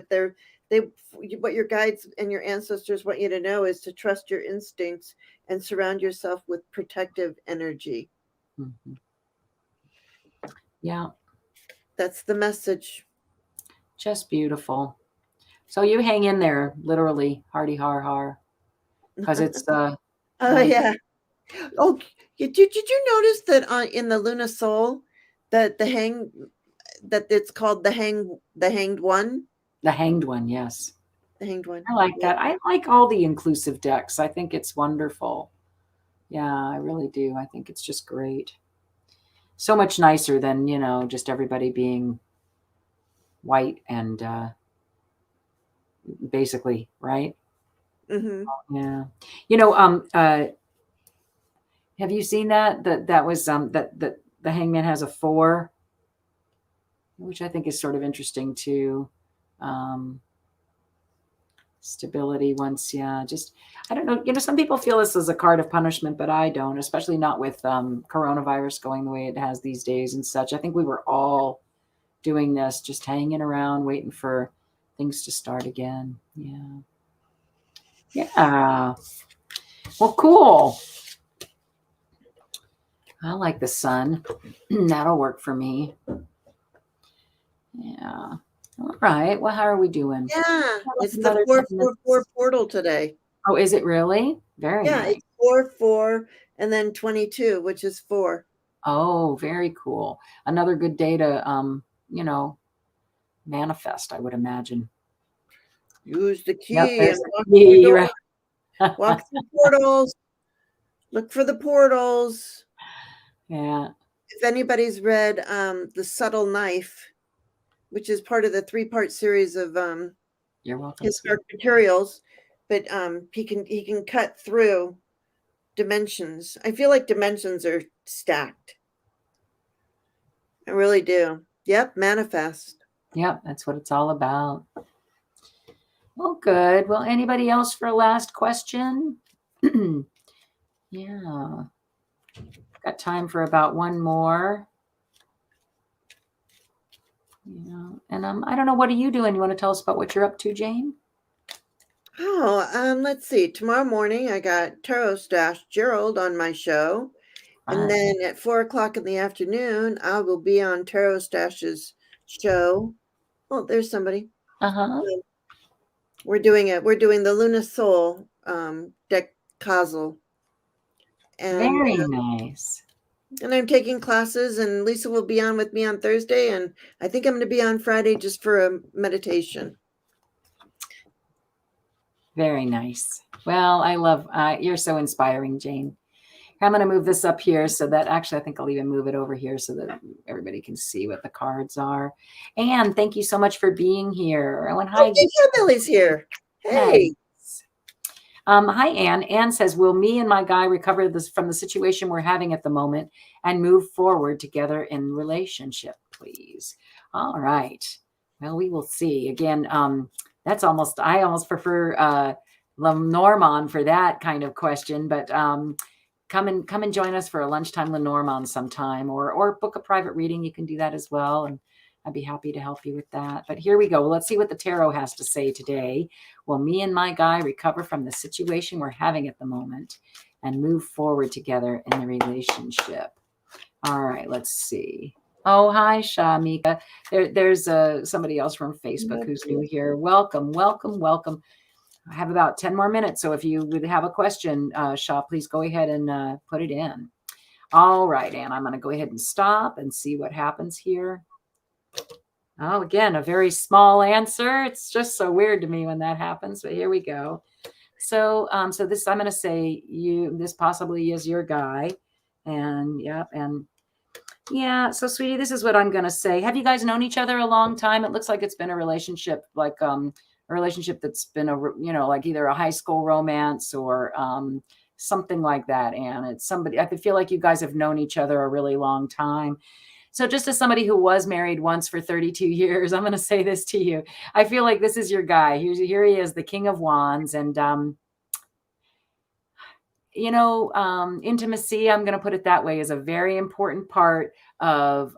what your guides and your ancestors want you to know is to trust your instincts and surround yourself with protective energy. Mm-hmm. Yeah. That's the message. Just beautiful. So you hang in there, literally, hardy har har, because it's oh yeah. Oh, did you notice that in the Luna Soul that it's called the hanged one? The Hanged One, yes. The Hanged One. I like that. I like all the inclusive decks. I think it's wonderful. Yeah, I really do. I think it's just great. So much nicer than, just everybody being white and basically, right? Mm-hmm. Yeah. Have you seen that? That was that the Hangman has a 4, which I think is sort of interesting too. Stability once, yeah. Just I don't know. Some people feel this is a card of punishment, but I don't, especially not with coronavirus going the way it has these days and such. I think we were all doing this, just hanging around, waiting for things to start again. Yeah. Yeah. Well, cool. I like the Sun. That'll work for me. Yeah. All right. Well, how are we doing? Yeah. It's the 444 portal today. Oh, is it really? Very nice. It's 4 and then 22, which is 4. Oh, very cool. Another good day to manifest, I would imagine. Use the key Yep, and walk through portals. Look for the portals. Yeah. If anybody's read The Subtle Knife, which is part of the 3-part series of You're welcome. his Dark Materials, but he can cut through dimensions. I feel like dimensions are stacked. I really do. Yep, manifest. Yep, that's what it's all about. Well, good. Well, anybody else for a last question? Yeah. Got time for about one more. Yeah. And I don't know, what are you doing? You want to tell us about what you're up to, Jane? Oh, let's see. Tomorrow morning, I got Tarot Stash Gerald on my show. And then at 4:00 in the afternoon, I will be on Tarot Stash's show. Oh, there's somebody. Uh-huh. We're doing the Luna Soul deck causal. And Very nice. and I'm taking classes, and Lisa will be on with me on Thursday, and I think I'm going to be on Friday just for a meditation. Very nice. Well, I love, you're so inspiring, Jane. I'm going to move this up here so that actually I think I'll even move it over here so that everybody can see what the cards are. And thank you so much for being here. Oh, and hi. Okay, Billy's here. Hey. Nice. Hi, Anne. Anne says, will me and my guy recover this from the situation we're having at the moment and move forward together in relationship, please? All right. Well, we will see. Again, that's almost, I almost prefer Lenormand for that kind of question, but come and join us for a lunchtime Lenormand sometime, or book a private reading. You can do that as well. And I'd be happy to help you with that. But here we go. Let's see what the tarot has to say today. Will me and my guy recover from the situation we're having at the moment and move forward together in the relationship? All right, let's see. Oh, hi, Shamika. There's somebody else from Facebook who's new here. Welcome, welcome, welcome. I have about 10 more minutes. So if you would have a question, Sha, please go ahead and put it in. All right, Anne, I'm going to go ahead and stop and see what happens here. Oh, again, a very small answer. It's just so weird to me when that happens, but here we go. So, so this, I'm going to say this possibly is your guy. And yeah. So sweetie, this is what I'm going to say. Have you guys known each other a long time? It looks like it's been a relationship, like, a relationship that's been like either a high school romance or, something like that. And it's somebody, I feel like you guys have known each other a really long time. So just as somebody who was married once for 32 years, I'm going to say this to you. I feel like this is your guy. Here he is, the King of Wands. And, intimacy, I'm going to put it that way, is a very important part of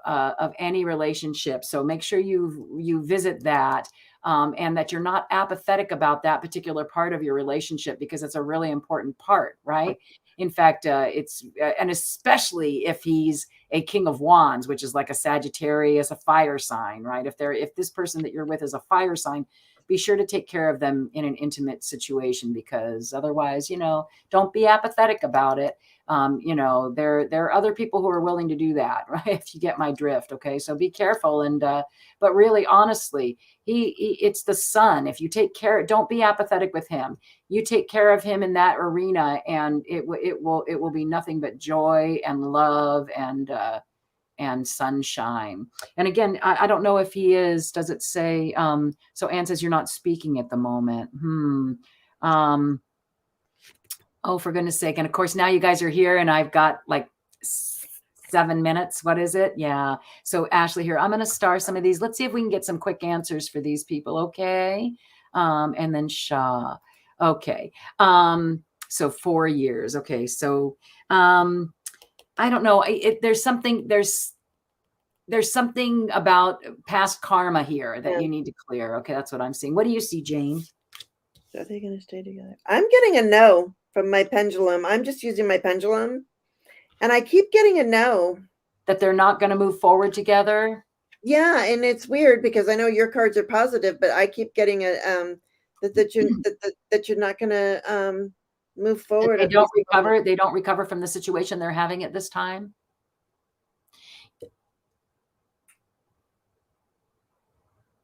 any relationship. So make sure you visit that. And that you're not apathetic about that particular part of your relationship, because it's a really important part, right? In fact, and especially if he's a King of Wands, which is like a Sagittarius, a fire sign, right? If this person that you're with is a fire sign, be sure to take care of them in an intimate situation, because otherwise, don't be apathetic about it. There are other people who are willing to do that, right? If you get my drift. Okay. So be careful. And, but really, honestly, it's the sun. If you take care, don't be apathetic with him. You take care of him in that arena, and it will be nothing but joy and love and sunshine. And again, I don't know if he is, does it say, so Anne says you're not speaking at the moment. Oh, for goodness sake. And of course, now you guys are here and I've got like 7 minutes. What is it? Yeah. So Ashley here, I'm going to star some of these. Let's see if we can get some quick answers for these people. Okay. And then Shaw. Okay. So 4 years. Okay. So, I don't know. There's something about past karma here that you need to clear. Okay. That's what I'm seeing. What do you see, Jane? Are they going to stay together? I'm getting a no from my pendulum. I'm just using my pendulum, and I keep getting a no. That they're not going to move forward together? Yeah, and it's weird because I know your cards are positive, but I keep getting a that you're not going to move forward. They don't recover. They don't recover from the situation they're having at this time.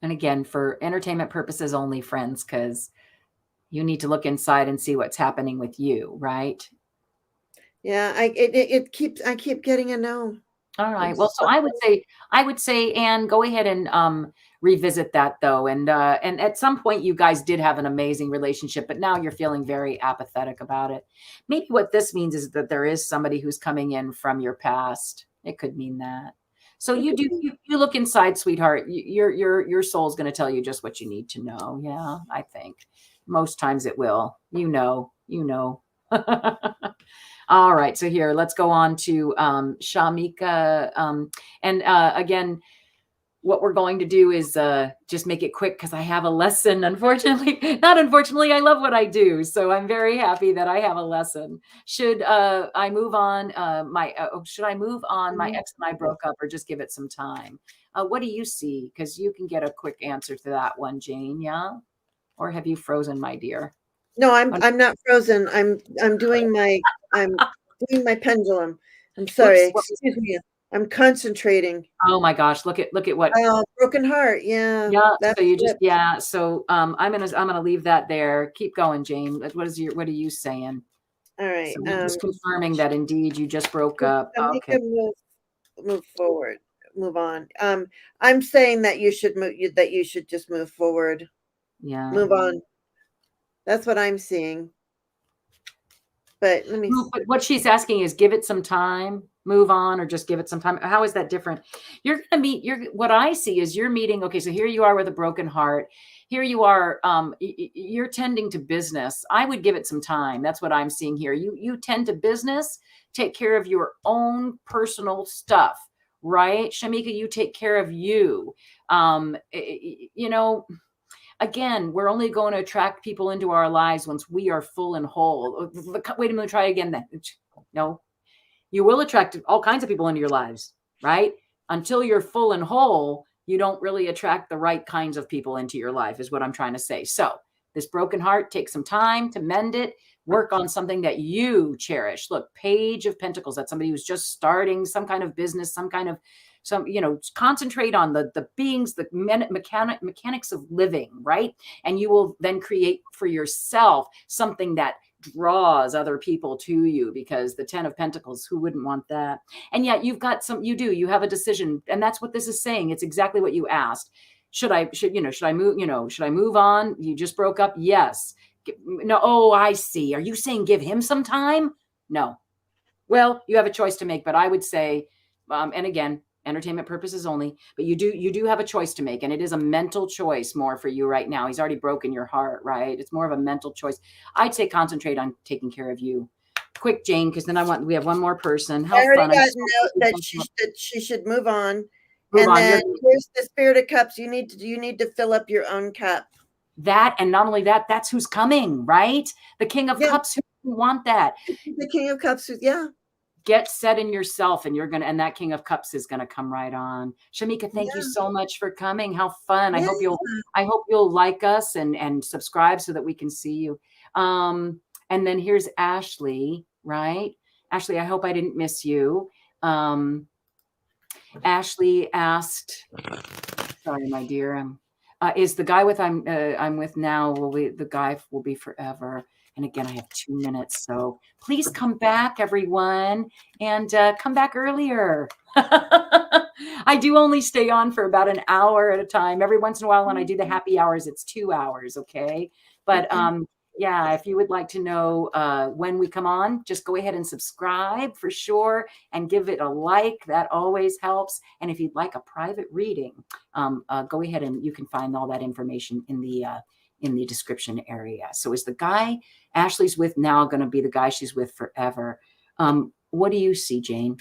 And again, for entertainment purposes only, friends, because you need to look inside and see what's happening with you, right? Yeah, I keep getting a no. All right. Well, so I would say, Anne, go ahead and revisit that though. And at some point you guys did have an amazing relationship, but now you're feeling very apathetic about it. Maybe what this means is that there is somebody who's coming in from your past. It could mean that. So you look inside, sweetheart. Your soul's going to tell you just what you need to know. Yeah, I think most times it will. You know. All right. So here, let's go on to Shamika. And again, what we're going to do is just make it quick because I have a lesson. Unfortunately, not unfortunately, I love what I do. So I'm very happy that I have a lesson. Should I move on? Should I move on? My ex and I broke up, or just give it some time? What do you see? Because you can get a quick answer to that one, Jane. Yeah, or have you frozen, my dear? No, I'm not frozen. I'm doing my pendulum. I'm sorry. Whoops. Excuse me. I'm concentrating. Oh my gosh, look at what. Oh, broken heart. Yeah. Yeah, That's so you just it. so I'm gonna leave that there. Keep going, Jane. What are you saying? All right. So we're just confirming that indeed you just broke up. Okay. Move forward. Move on. I'm saying that you should just move forward. Yeah. Move on. That's what I'm seeing. But let me But what she's asking is give it some time, move on, or just give it some time. How is that different? You're gonna meet what I see is you're meeting. Okay, so here you are with a broken heart. Here you are, you're tending to business. I would give it some time. That's what I'm seeing here. You tend to business, take care of your own personal stuff, right? Shamika, you take care of you. You know, again, we're only going to attract people into our lives once we are full and whole. Wait a minute, try again then. No, you will attract all kinds of people into your lives, right? Until you're full and whole, you don't really attract the right kinds of people into your life, is what I'm trying to say. So this broken heart, take some time to mend it, work on something that you cherish. Look, Page of Pentacles, that's somebody who's just starting some kind of business, concentrate on the beings, the mechanics of living, right? And you will then create for yourself something that draws other people to you, because the 10 of Pentacles, who wouldn't want that? And yet you have a decision. And that's what this is saying. It's exactly what you asked. Should I move on? You just broke up. Yes. No. Oh, I see. Are you saying give him some time? No. Well, you have a choice to make, but I would say, and again, entertainment purposes only, but you do have a choice to make, and it is a mental choice more for you right now. He's already broken your heart, right? It's more of a mental choice. I'd say concentrate on taking care of you. Quick, Jane, because then we have one more person. How I already fun. got a note that she should move on. Move and on. then here's the Spirit of Cups. You need to fill up your own cup. That, and not only that, that's who's coming, right? The King of Cups. Who want that? The King of Cups. Yeah. Get set in yourself, and and that King of Cups is gonna come right on. Shamika, thank you so much for coming. How fun. I hope you'll like us and subscribe so that we can see you. And then here's Ashley, right? Ashley, I hope I didn't miss you. Ashley asked, sorry, my dear, is the guy I'm with now, the guy will be forever? And again, I have 2 minutes, so please come back, everyone, and come back earlier. I do only stay on for about an hour at a time. Every once in a while, when I do the happy hours, it's 2 hours, okay? But yeah, if you would like to know when we come on, just go ahead and subscribe for sure, and give it a like. That always helps. And if you'd like a private reading, go ahead and you can find all that information in the description area. So is the guy Ashley's with now going to be the guy she's with forever? What do you see, Jane?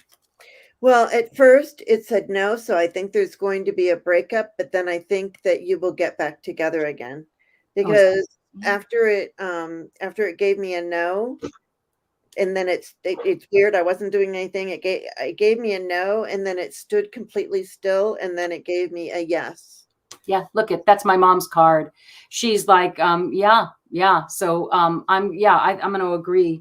Well, at first it said no, so I think there's going to be a breakup, but then I think that you will get back together again, because after it gave me a no, and then it's weird. I wasn't doing anything. It gave me a no, and then it stood completely still, and then it gave me a yes. Yeah, that's my mom's card. She's like, yeah. So I'm going to agree.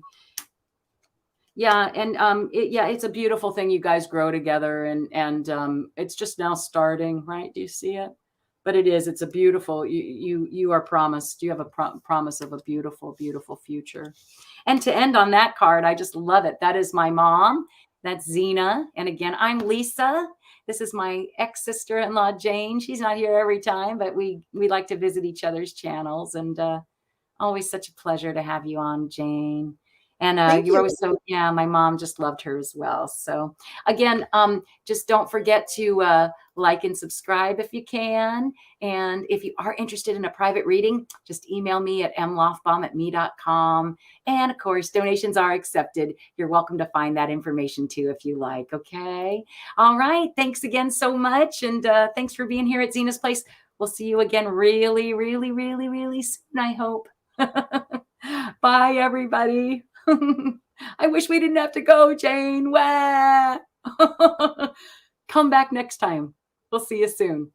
Yeah, and it's a beautiful thing. You guys grow together, and it's just now starting, right? Do you see it? But it's a beautiful. You are promised. You have a promise of a beautiful, beautiful future. And to end on that card, I just love it. That is my mom. That's Zina. And again, I'm Lisa. This is my ex-sister-in-law, Jane. She's not here every time, but we like to visit each other's channels. And always such a pleasure to have you on, Jane. And Thank you were you. always so, yeah, my mom just loved her as well. So again, just don't forget to like and subscribe if you can. And if you are interested in a private reading, just email me at mlaughbaum@me.com. And of course, donations are accepted. You're welcome to find that information too if you like. Okay. All right. Thanks again so much. And thanks for being here at Zina's Place. We'll see you again really, really, really, really soon, I hope. Bye, everybody. I wish we didn't have to go, Jane. Wah! Come back next time. We'll see you soon.